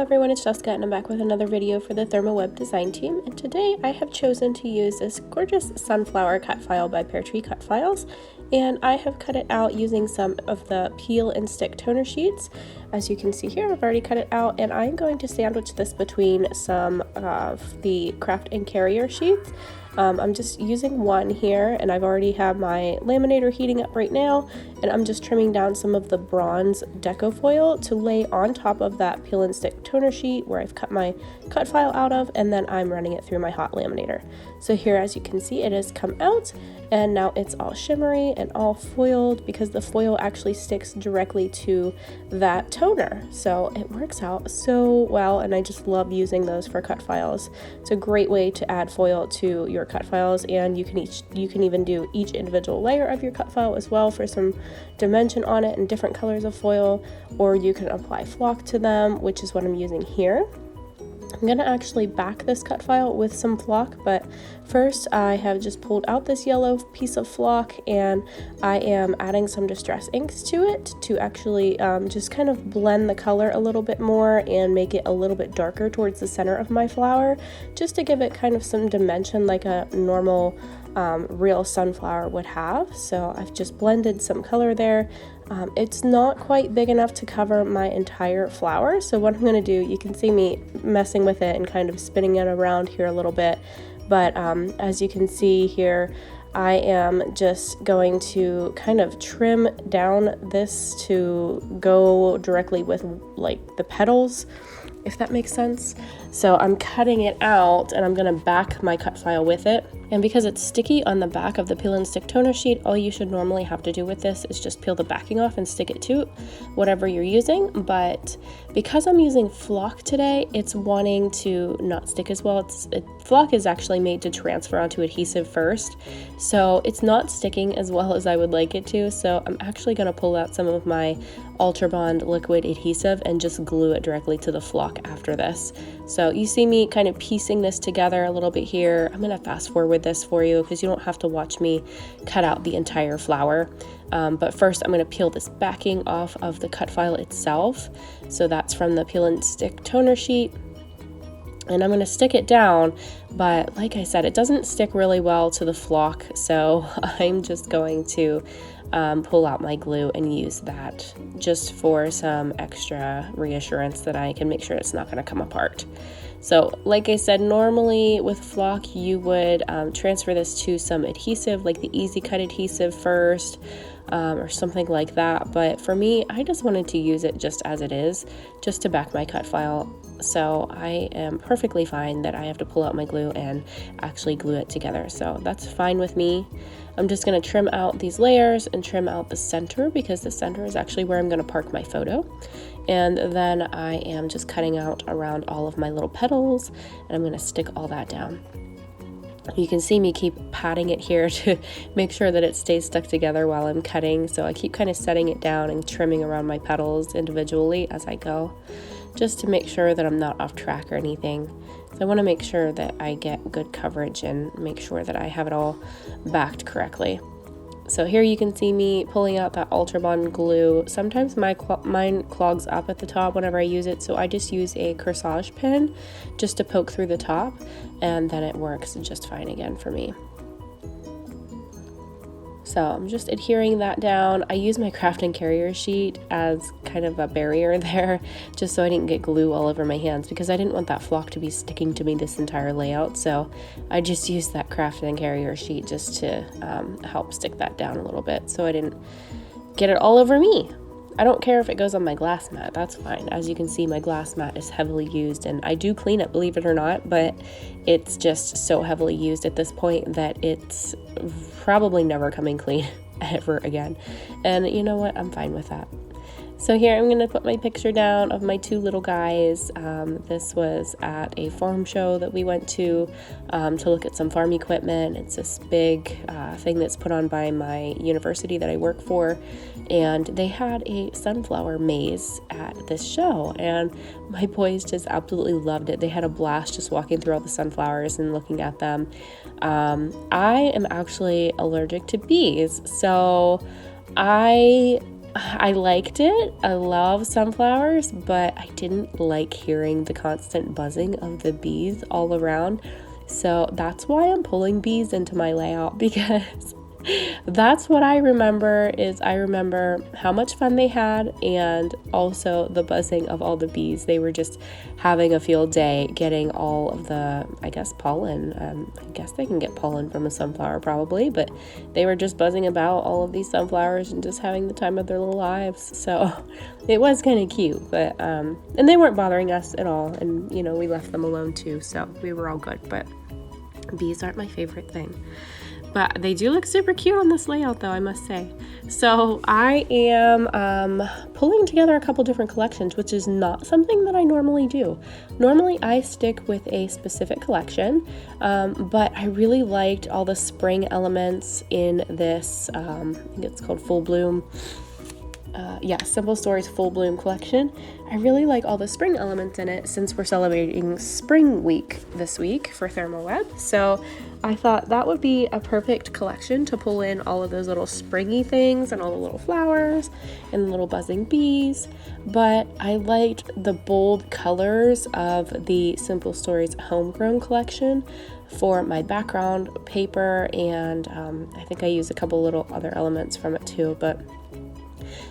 everyone, it's Jessica and I'm back with another video for the ThermOWeb design team, and today I have chosen to use this gorgeous sunflower cut file by Pear Tree Cut Files, and I have cut it out using some of the peel and stick toner sheets. As you can see here, I've already cut it out, and I'm going to sandwich this between some of the craft and carrier sheets. I'm just using one here, and I've already have my laminator heating up right now, and I'm just trimming down some of the bronze Deco foil to lay on top of that peel and stick toner sheet where I've cut my cut file out of, and then I'm running it through my hot laminator. So here, as you can see, it has come out, and now it's all shimmery and all foiled because the foil actually sticks directly to that toner. So it works out so well, and I just love using those for cut files. It's a great way to add foil to your cut files, and you can even do each individual layer of your cut file as well for some dimension on it and different colors of foil, or you can apply flock to them, which is what I'm using here. I'm going to actually back this cut file with some flock, but first I have just pulled out this yellow piece of flock, and I am adding some distress inks to it to actually just kind of blend the color a little bit more and make it a little bit darker towards the center of my flower, just to give it kind of some dimension like a normal real sunflower would have. So I've just blended some color there. It's not quite big enough to cover my entire flower, so what I'm going to do, you can see me messing with it and kind of spinning it around here a little bit, but as you can see here, I am just going to kind of trim down this to go directly with like the petals, if that makes sense. So I'm cutting it out, and I'm going to back my cut file with it. And because it's sticky on the back of the peel and stick toner sheet, all you should normally have to do with this is just peel the backing off and stick it to whatever you're using. But because I'm using flock today, it's wanting to not stick as well. Flock is actually made to transfer onto adhesive first, so it's not sticking as well as I would like it to. So I'm actually going to pull out some of my Ultra Bond liquid adhesive and just glue it directly to the flock after this. So you see me kind of piecing this together a little bit here. I'm going to fast forward this for you because you don't have to watch me cut out the entire flower. But first I'm going to peel this backing off of the cut file itself. So that's from the peel and stick toner sheet. And I'm going to stick it down, but like I said, it doesn't stick really well to the flock, so I'm just going to pull out my glue and use that just for some extra reassurance that I can make sure it's not going to come apart. So like I said, normally with flock you would transfer this to some adhesive, like the Easy Cut adhesive first, or something like that, but for me, I just wanted to use it just as it is, just to back my cut file. So I am perfectly fine that I have to pull out my glue and actually glue it together, so that's fine with me. I'm just going to trim out these layers and trim out the center, because the center is actually where I'm going to park my photo. And then I am just cutting out around all of my little petals, and I'm going to stick all that down. You can see me keep patting it here to make sure that it stays stuck together while I'm cutting, so I keep kind of setting it down and trimming around my petals individually as I go, just to make sure that I'm not off track or anything. So I want to make sure that I get good coverage and make sure that I have it all backed correctly. So here you can see me pulling out that Ultra Bond glue. Sometimes mine clogs up at the top whenever I use it, so I just use a corsage pin just to poke through the top, and then it works just fine again for me. So I'm just adhering that down. I use my craft and carrier sheet as kind of a barrier there, just so I didn't get glue all over my hands, because I didn't want that flock to be sticking to me this entire layout. So I just used that craft and carrier sheet just to help stick that down a little bit, so I didn't get it all over me. I don't care if it goes on my glass mat, that's fine. As you can see, my glass mat is heavily used, and I do clean it, believe it or not, but it's just so heavily used at this point that it's probably never coming clean ever again. And you know what? I'm fine with that. So here I'm going to put my picture down of my two little guys. This was at a farm show that we went to look at some farm equipment. It's this big thing that's put on by my university that I work for, and they had a sunflower maze at this show, and my boys just absolutely loved it. They had a blast just walking through all the sunflowers and looking at them. I am actually allergic to bees, so I I liked it. I love sunflowers, but I didn't like hearing the constant buzzing of the bees all around. So that's why I'm pulling bees into my layout, because that's what I remember. Is I remember how much fun they had, and also the buzzing of all the bees. They were just having a field day getting all of the, I guess, pollen. I guess they can get pollen from a sunflower probably, but they were just buzzing about all of these sunflowers and just having the time of their little lives. So it was kind of cute, but and they weren't bothering us at all, and you know, we left them alone too, so we were all good. But bees aren't my favorite thing. But they do look super cute on this layout though, I must say. So I am pulling together a couple different collections, which is not something that I normally do. Normally I stick with a specific collection, but I really liked all the spring elements in this, I think it's called Full Bloom. Simple Stories Full Bloom collection. I really like all the spring elements in it since we're celebrating Spring Week this week for ThermOWeb. So I thought that would be a perfect collection to pull in all of those little springy things and all the little flowers and the little buzzing bees. But I liked the bold colors of the Simple Stories Homegrown collection for my background paper, and I think I used a couple little other elements from it too, but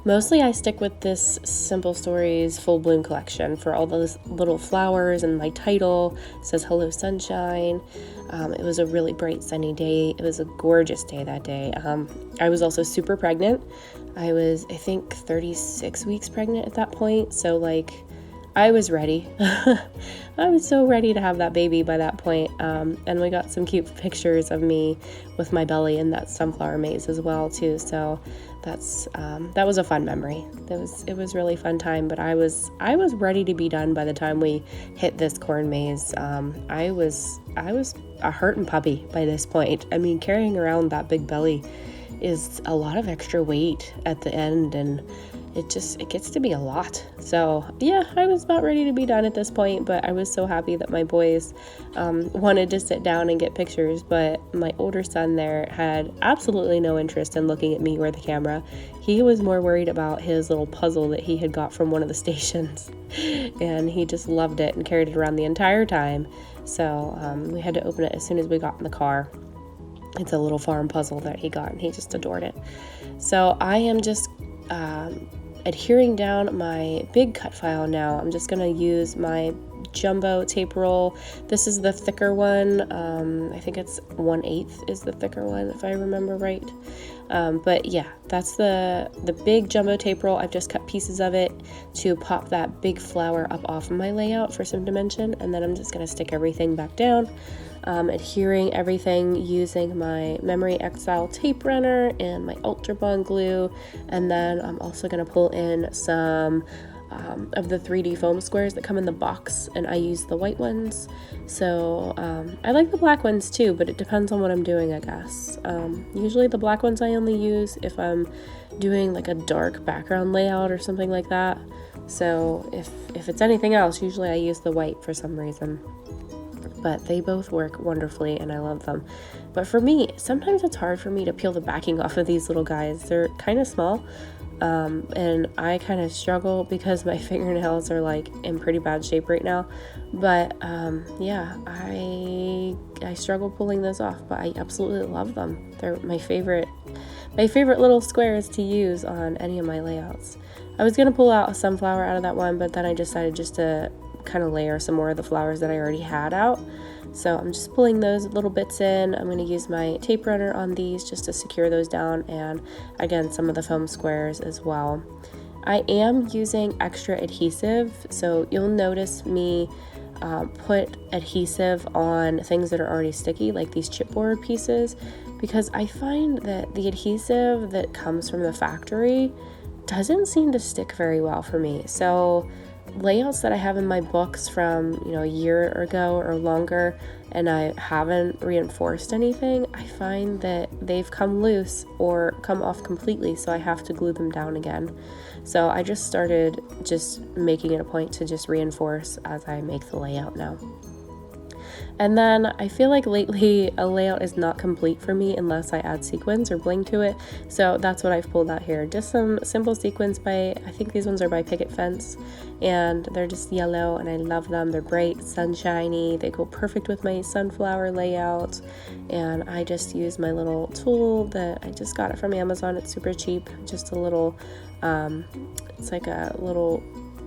mostly I stick with this Simple Stories Full Bloom collection for all those little flowers, and my title says Hello Sunshine. It was a really bright sunny day. It was a gorgeous day that day. I was also super pregnant. I was, I think, 36 weeks pregnant at that point, so like I was ready. I was so ready to have that baby by that point. And we got some cute pictures of me with my belly in that sunflower maze as well too. So that was a fun memory. It was really fun time, but I was ready to be done by the time we hit this corn maze. I was a hurting puppy by this point. I mean, carrying around that big belly is a lot of extra weight at the end, and it gets to be a lot. So yeah, I was about ready to be done at this point, but I was so happy that my boys wanted to sit down and get pictures, but my older son there had absolutely no interest in looking at me or the camera. He was more worried about his little puzzle that he had got from one of the stations, and he just loved it and carried it around the entire time. So we had to open it as soon as we got in the car. It's a little farm puzzle that he got, and he just adored it. So I am just adhering down my big cut file now. I'm just gonna use my jumbo tape roll. This is the thicker one. I think it's 1/8 is the thicker one, if I remember right. But yeah, that's the big jumbo tape roll. I've just cut pieces of it to pop that big flower up off of my layout for some dimension, and then I'm just gonna stick everything back down. Adhering everything using my Memory Exile tape runner and my Ultra Bond glue, and then I'm also going to pull in some of the 3D foam squares that come in the box, and I use the white ones. So I like the black ones too, but it depends on what I'm doing, I guess. Usually the black ones I only use if I'm doing like a dark background layout or something like that. So if it's anything else, usually I use the white for some reason. But they both work wonderfully and I love them. But for me, sometimes it's hard for me to peel the backing off of these little guys. They're kind of small, and I kind of struggle because my fingernails are like in pretty bad shape right now. But yeah, I struggle pulling those off, but I absolutely love them. They're my favorite little squares to use on any of my layouts. I was gonna pull out a sunflower out of that one, but then I decided just to kind of layer some more of the flowers that I already had out. So I'm just pulling those little bits in. I'm going to use my tape runner on these just to secure those down, and again some of the foam squares as well. I am using extra adhesive, so you'll notice me put adhesive on things that are already sticky, like these chipboard pieces, because I find that the adhesive that comes from the factory doesn't seem to stick very well for me. So layouts that I have in my books from, a year ago or longer, and I haven't reinforced anything, I find that they've come loose or come off completely, so I have to glue them down again. So I just started making it a point to just reinforce as I make the layout now. And then I feel like lately a layout is not complete for me unless I add sequins or bling to it. So that's what I've pulled out here. Just some simple sequins by, I think these ones are by Picket fence, and they're just yellow and I love them. They're bright, sunshiny, they go perfect with my sunflower layout. And I just use my little tool that I just got it from Amazon. It's super cheap, just a little, it's like a little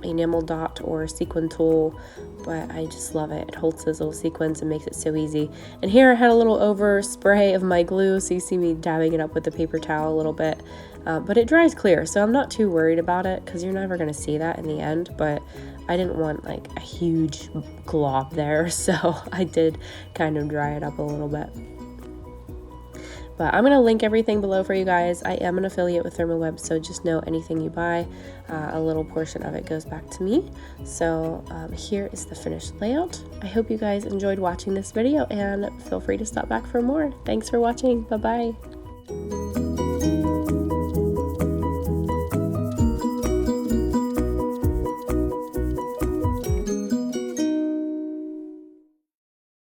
enamel dot or sequin tool, but I just love it. It holds those little sequins and makes it so easy. And here I had a little overspray of my glue, so you see me dabbing it up with the paper towel a little bit, but it dries clear, so I'm not too worried about it because you're never going to see that in the end. But I didn't want like a huge glob there, so I did kind of dry it up a little bit. But I'm going to link everything below for you guys. I am an affiliate with ThermOWeb, so just know anything you buy, a little portion of it goes back to me. So here is the finished layout. I hope you guys enjoyed watching this video, and feel free to stop back for more. Thanks for watching. Bye-bye.